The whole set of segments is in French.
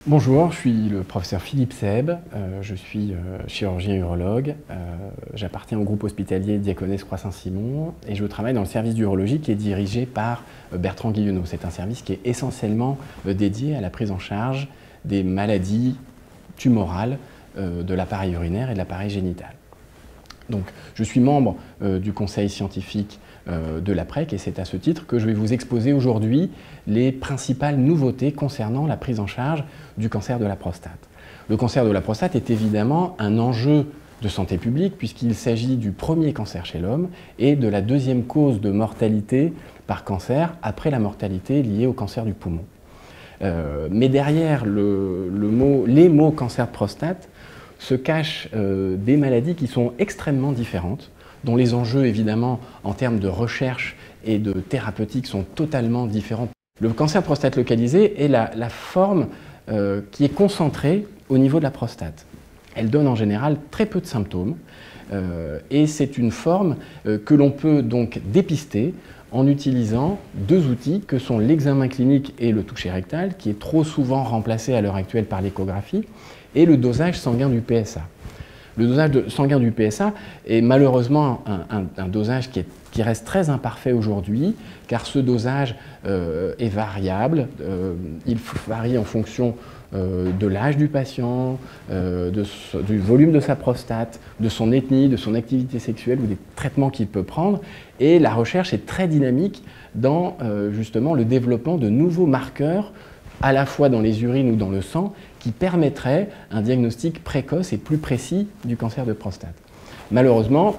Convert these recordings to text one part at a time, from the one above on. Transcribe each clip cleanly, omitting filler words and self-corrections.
Bonjour, je suis le professeur Philippe Seb, je suis chirurgien urologue, j'appartiens au groupe hospitalier Diaconesse Croix-Saint-Simon et je travaille dans le service d'urologie qui est dirigé par Bertrand Guillenot. C'est un service qui est essentiellement dédié à la prise en charge des maladies tumorales de l'appareil urinaire et de l'appareil génital. Donc, je suis membre du conseil scientifique de l'APREC et c'est à ce titre que je vais vous exposer aujourd'hui les principales nouveautés concernant la prise en charge du cancer de la prostate. Le cancer de la prostate est évidemment un enjeu de santé publique puisqu'il s'agit du premier cancer chez l'homme et de la deuxième cause de mortalité par cancer après la mortalité liée au cancer du poumon. Mais derrière les mots cancer de prostate se cachent des maladies qui sont extrêmement différentes, dont les enjeux évidemment en termes de recherche et de thérapeutique sont totalement différents. Le cancer de prostate localisé est la forme qui est concentrée au niveau de la prostate. Elle donne en général très peu de symptômes et c'est une forme que l'on peut donc dépister en utilisant deux outils que sont l'examen clinique et le toucher rectal, qui est trop souvent remplacé à l'heure actuelle par l'échographie, et le dosage sanguin du PSA. Le dosage sanguin du PSA est malheureusement un dosage qui reste très imparfait aujourd'hui, car ce dosage est variable, il varie en fonction de l'âge du patient, du volume de sa prostate, de son ethnie, de son activité sexuelle ou des traitements qu'il peut prendre. Et la recherche est très dynamique dans justement le développement de nouveaux marqueurs, à la fois dans les urines ou dans le sang, qui permettraient un diagnostic précoce et plus précis du cancer de prostate. Malheureusement,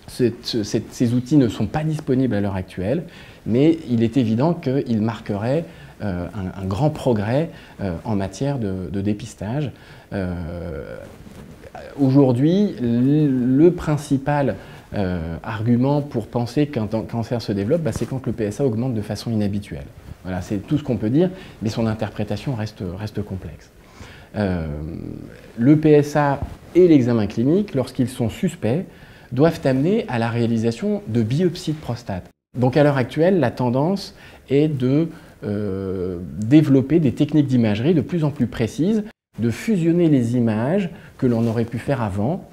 ces outils ne sont pas disponibles à l'heure actuelle, mais il est évident qu'ils marqueraient un grand progrès en matière de dépistage. Aujourd'hui, le principal argument pour penser qu'un cancer se développe, c'est quand le PSA augmente de façon inhabituelle. Voilà, c'est tout ce qu'on peut dire, mais son interprétation reste complexe. Le PSA et l'examen clinique, lorsqu'ils sont suspects, doivent amener à la réalisation de biopsies de prostate. Donc à l'heure actuelle, la tendance est de développer des techniques d'imagerie de plus en plus précises, de fusionner les images que l'on aurait pu faire avant,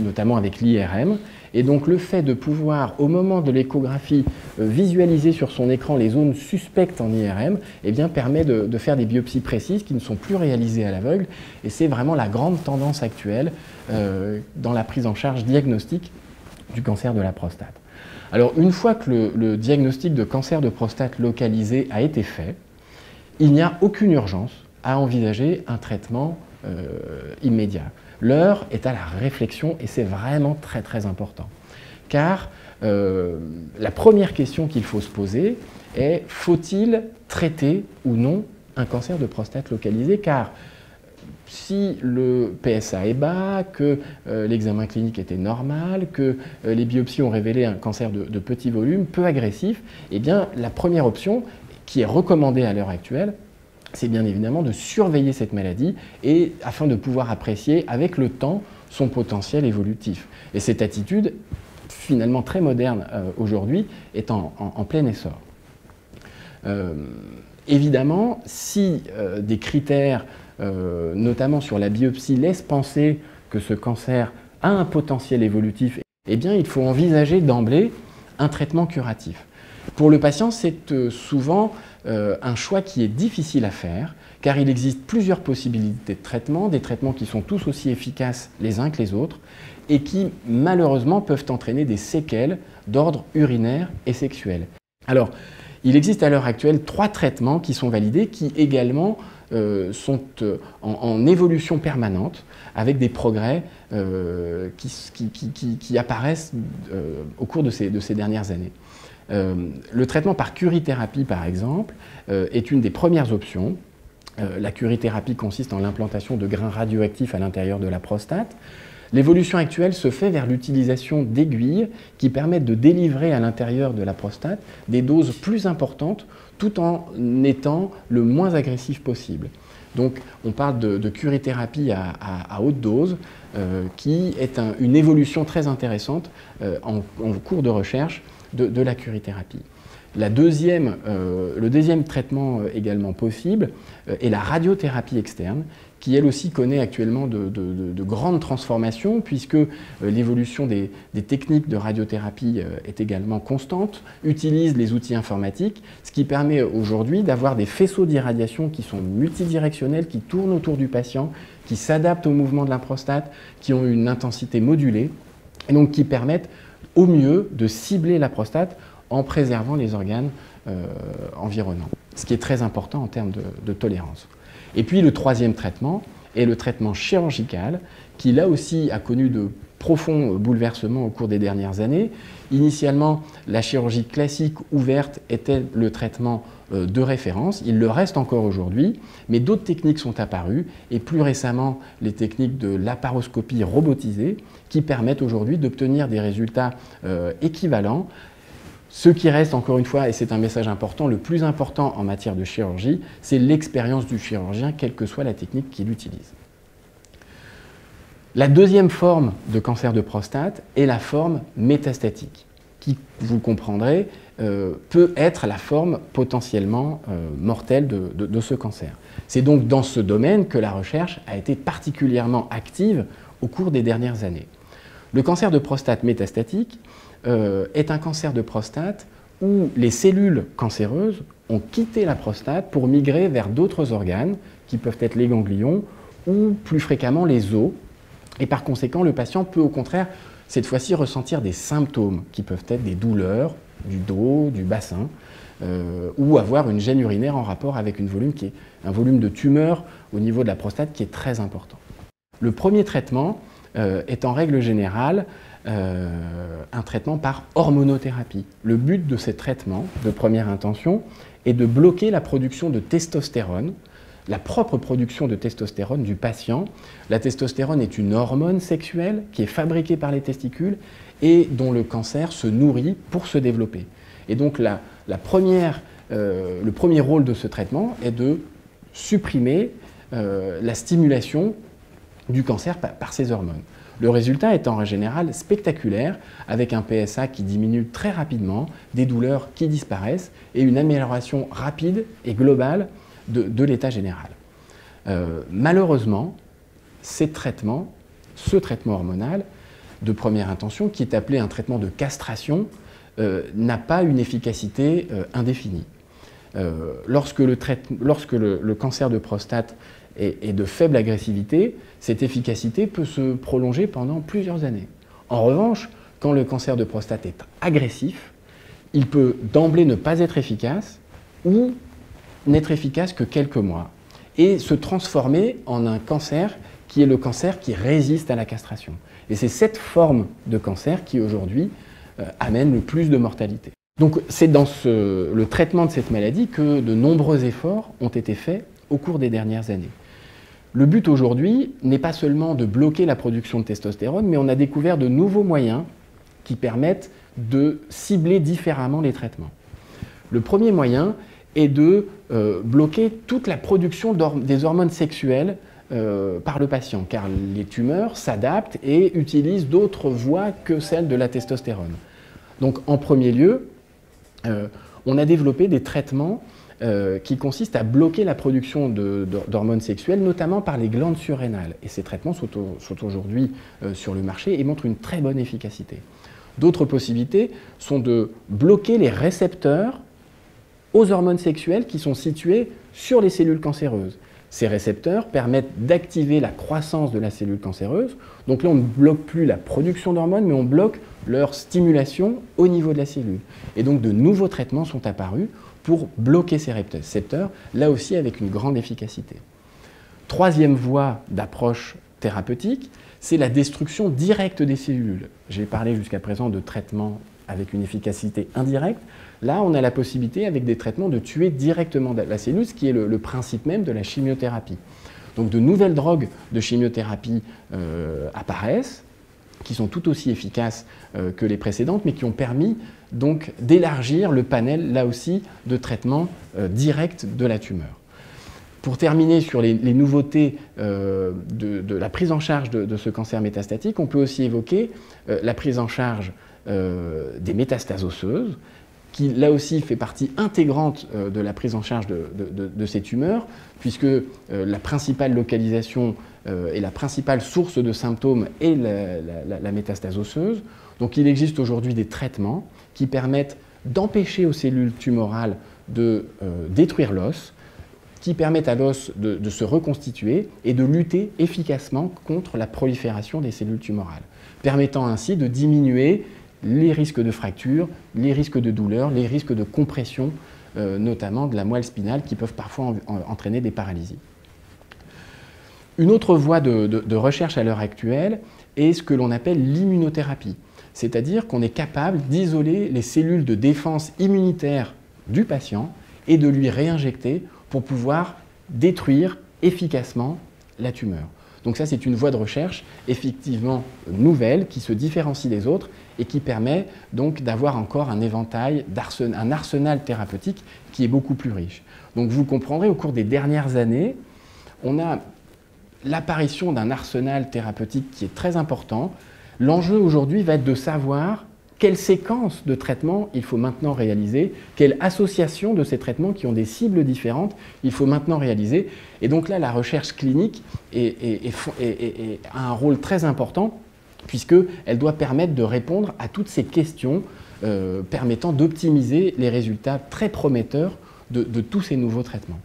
notamment avec l'IRM. Et donc le fait de pouvoir, au moment de l'échographie, visualiser sur son écran les zones suspectes en IRM, eh bien, permet de faire des biopsies précises qui ne sont plus réalisées à l'aveugle. Et c'est vraiment la grande tendance actuelle dans la prise en charge diagnostique du cancer de la prostate. Alors une fois que le diagnostic de cancer de prostate localisé a été fait, il n'y a aucune urgence à envisager un traitement immédiat. L'heure est à la réflexion et c'est vraiment très très important. Car la première question qu'il faut se poser est: faut-il traiter ou non un cancer de prostate localisé? Car si le PSA est bas, que l'examen clinique était normal, que les biopsies ont révélé un cancer de petit volume, peu agressif, eh bien la première option qui est recommandée à l'heure actuelle, c'est bien évidemment de surveiller cette maladie et afin de pouvoir apprécier avec le temps son potentiel évolutif. Et cette attitude, finalement très moderne aujourd'hui, est en plein essor. Évidemment, si des critères, notamment sur la biopsie, laissent penser que ce cancer a un potentiel évolutif, eh bien il faut envisager d'emblée un traitement curatif. Pour le patient, c'est souvent un choix qui est difficile à faire, car il existe plusieurs possibilités de traitement, des traitements qui sont tous aussi efficaces les uns que les autres, et qui malheureusement peuvent entraîner des séquelles d'ordre urinaire et sexuel. Alors, il existe à l'heure actuelle 3 traitements qui sont validés, qui également sont en évolution permanente, avec des progrès qui apparaissent au cours de ces dernières années. Le traitement par curithérapie, par exemple, est une des premières options. La curithérapie consiste en l'implantation de grains radioactifs à l'intérieur de la prostate. L'évolution actuelle se fait vers l'utilisation d'aiguilles qui permettent de délivrer à l'intérieur de la prostate des doses plus importantes tout en étant le moins agressif possible. Donc on parle de curithérapie à haute dose qui est une évolution très intéressante en cours de recherche de la curithérapie. le deuxième traitement également possible est la radiothérapie externe, qui elle aussi connaît actuellement de grandes transformations, puisque l'évolution des techniques de radiothérapie est également constante, utilise les outils informatiques, ce qui permet aujourd'hui d'avoir des faisceaux d'irradiation qui sont multidirectionnels, qui tournent autour du patient, qui s'adaptent au mouvement de la prostate, qui ont une intensité modulée, et donc qui permettent au mieux de cibler la prostate en préservant les organes environnants, ce qui est très important en termes de tolérance. Et puis le troisième traitement est le traitement chirurgical, qui là aussi a connu de profonds bouleversements au cours des dernières années. Initialement, la chirurgie classique ouverte était le traitement de référence, il le reste encore aujourd'hui, mais d'autres techniques sont apparues, et plus récemment les techniques de laparoscopie robotisée, qui permettent aujourd'hui d'obtenir des résultats équivalents. Ce qui reste, encore une fois, et c'est un message important, le plus important en matière de chirurgie, c'est l'expérience du chirurgien, quelle que soit la technique qu'il utilise. La deuxième forme de cancer de prostate est la forme métastatique, qui, vous le comprendrez, peut être la forme potentiellement mortelle de ce cancer. C'est donc dans ce domaine que la recherche a été particulièrement active au cours des dernières années. Le cancer de prostate métastatique est un cancer de prostate où les cellules cancéreuses ont quitté la prostate pour migrer vers d'autres organes, qui peuvent être les ganglions ou plus fréquemment les os. Et par conséquent, le patient peut au contraire, cette fois-ci, ressentir des symptômes qui peuvent être des douleurs du dos, du bassin, ou avoir une gêne urinaire en rapport avec un volume de tumeur au niveau de la prostate qui est très important. Le premier traitement est en règle générale un traitement par hormonothérapie. Le but de ces traitements de première intention est de bloquer la production de testostérone, la propre production de testostérone du patient. La testostérone est une hormone sexuelle qui est fabriquée par les testicules et dont le cancer se nourrit pour se développer. Et donc le premier rôle de ce traitement est de supprimer la stimulation du cancer par ces hormones. Le résultat est en général spectaculaire, avec un PSA qui diminue très rapidement, des douleurs qui disparaissent et une amélioration rapide et globale de l'état général. Malheureusement, ce traitement hormonal de première intention, qui est appelé un traitement de castration, n'a pas une efficacité indéfinie. Lorsque le cancer de prostate est de faible agressivité, cette efficacité peut se prolonger pendant plusieurs années. En revanche, quand le cancer de prostate est agressif, il peut d'emblée ne pas être efficace ou n'être efficace que quelques mois et se transformer en un cancer qui est le cancer qui résiste à la castration. Et c'est cette forme de cancer qui aujourd'hui amène le plus de mortalité. Donc c'est dans le traitement de cette maladie que de nombreux efforts ont été faits au cours des dernières années. Le but aujourd'hui n'est pas seulement de bloquer la production de testostérone, mais on a découvert de nouveaux moyens qui permettent de cibler différemment les traitements. Le premier moyen est de bloquer toute la production des hormones sexuelles par le patient, car les tumeurs s'adaptent et utilisent d'autres voies que celles de la testostérone. Donc en premier lieu, on a développé des traitements qui consistent à bloquer la production d'hormones sexuelles, notamment par les glandes surrénales. Et ces traitements sont aujourd'hui sur le marché et montrent une très bonne efficacité. D'autres possibilités sont de bloquer les récepteurs aux hormones sexuelles qui sont situés sur les cellules cancéreuses. Ces récepteurs permettent d'activer la croissance de la cellule cancéreuse. Donc là, on ne bloque plus la production d'hormones, mais on bloque leur stimulation au niveau de la cellule. Et donc de nouveaux traitements sont apparus pour bloquer ces récepteurs, là aussi avec une grande efficacité. Troisième voie d'approche thérapeutique, c'est la destruction directe des cellules. J'ai parlé jusqu'à présent de traitements avec une efficacité indirecte. Là, on a la possibilité, avec des traitements, de tuer directement la cellule, ce qui est le principe même de la chimiothérapie. Donc de nouvelles drogues de chimiothérapie apparaissent, qui sont tout aussi efficaces que les précédentes, mais qui ont permis donc d'élargir le panel, là aussi, de traitements directs de la tumeur. Pour terminer sur les nouveautés de la prise en charge de ce cancer métastatique, on peut aussi évoquer la prise en charge des métastases osseuses, qui là aussi fait partie intégrante de la prise en charge de ces tumeurs, puisque la principale localisation et la principale source de symptômes est la métastase osseuse. Donc il existe aujourd'hui des traitements qui permettent d'empêcher aux cellules tumorales de détruire l'os, qui permettent à l'os de se reconstituer et de lutter efficacement contre la prolifération des cellules tumorales, permettant ainsi de diminuer les risques de fracture, les risques de douleur, les risques de compression, notamment de la moelle spinale, qui peuvent parfois entraîner des paralysies. Une autre voie de recherche à l'heure actuelle est ce que l'on appelle l'immunothérapie, c'est-à-dire qu'on est capable d'isoler les cellules de défense immunitaire du patient et de lui réinjecter pour pouvoir détruire efficacement la tumeur. Donc ça, c'est une voie de recherche effectivement nouvelle, qui se différencie des autres et qui permet donc d'avoir encore un éventail, un arsenal thérapeutique qui est beaucoup plus riche. Donc vous comprendrez, au cours des dernières années, on a l'apparition d'un arsenal thérapeutique qui est très important. L'enjeu aujourd'hui va être de savoir quelle séquence de traitement il faut maintenant réaliser, quelle association de ces traitements qui ont des cibles différentes il faut maintenant réaliser. Et donc là, la recherche clinique a un rôle très important, puisqu'elle doit permettre de répondre à toutes ces questions permettant d'optimiser les résultats très prometteurs de tous ces nouveaux traitements.